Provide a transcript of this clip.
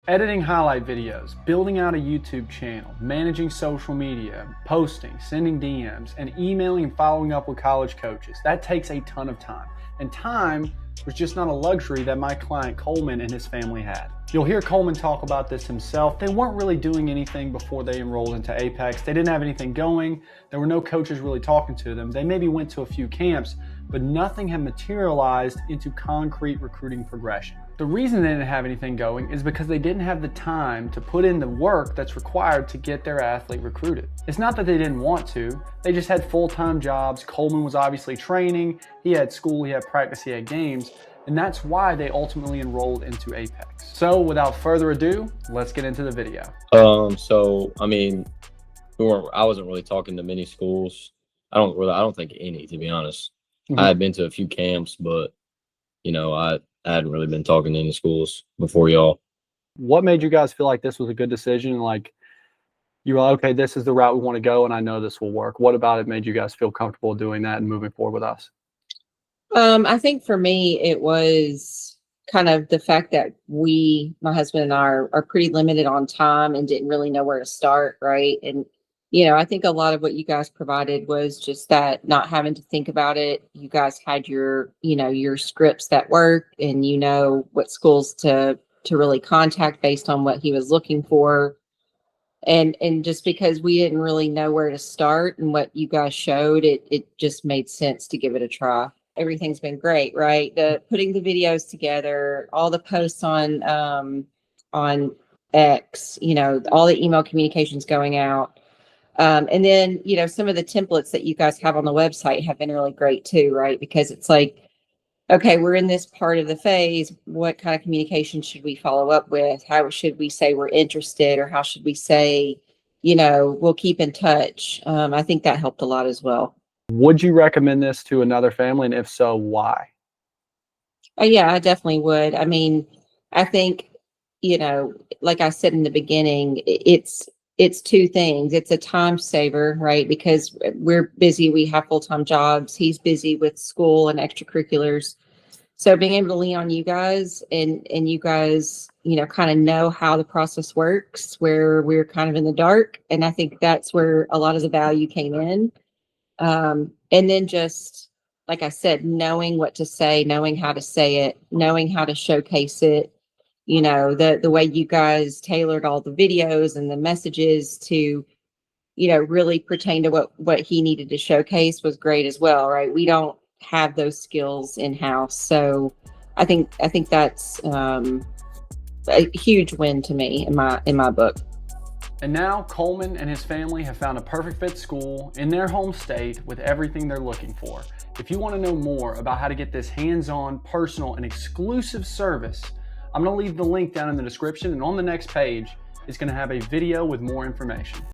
Editing highlight videos, building out a YouTube channel, managing social media, posting, sending DMs, and emailing and following up with college coaches. That takes a ton of time. And time was just not a luxury that my client Coleman and his family had. You'll hear Coleman talk about this himself. They weren't really doing anything before they enrolled into Apex. They didn't have anything going. There were no coaches really talking to them. They maybe went to a few camps, but nothing had materialized into concrete recruiting progression. The reason they didn't have anything going is because they didn't have the time to put in the work that's required to get their athlete recruited. It's not that they didn't want to, they just had full-time jobs. Coleman was obviously training, he had school, he had practice, he had games, and that's why they ultimately enrolled into Apex. So without further ado, let's get into the video. I wasn't really talking to many schools. I don't think any, to be honest. I had been to a few camps, but I hadn't really been talking to any schools before y'all. What made you guys feel like this was a good decision? Like you were like, okay, this is the route we want to go and I know this will work. What about it made you guys feel comfortable doing that and moving forward with us? I think for me, it was kind of the fact that my husband and I are pretty limited on time and didn't really know where to start. Right. And, I think a lot of what you guys provided was just that not having to think about it. You guys had your scripts that work and what schools to really contact based on what he was looking for. And just because we didn't really know where to start and what you guys showed, it just made sense to give it a try. Everything's been great, right? Putting the videos together, all the posts on X, all the email communications going out. And then, some of the templates that you guys have on the website have been really great too, right? Because it's like, okay, we're in this part of the phase. What kind of communication should we follow up with? How should we say we're interested, or how should we say, we'll keep in touch? I think that helped a lot as well. Would you recommend this to another family? And if so, why? Yeah, I definitely would. I mean, I think, like I said in the beginning, it's two things. It's a time saver, right? Because we're busy, we have full-time jobs. He's busy with school and extracurriculars. So being able to lean on you guys and you guys, kind of know how the process works, where we're kind of in the dark. And I think that's where a lot of the value came in. And then just, like I said, knowing what to say, knowing how to say it, knowing how to showcase it. The way you guys tailored all the videos and the messages to, really pertain to what he needed to showcase was great as well, right? We don't have those skills in-house. So I think that's a huge win to me in my book. And now Coleman and his family have found a perfect fit school in their home state with everything they're looking for. If you want to know more about how to get this hands-on, personal, and exclusive service, I'm going to leave the link down in the description, and on the next page, it's going to have a video with more information.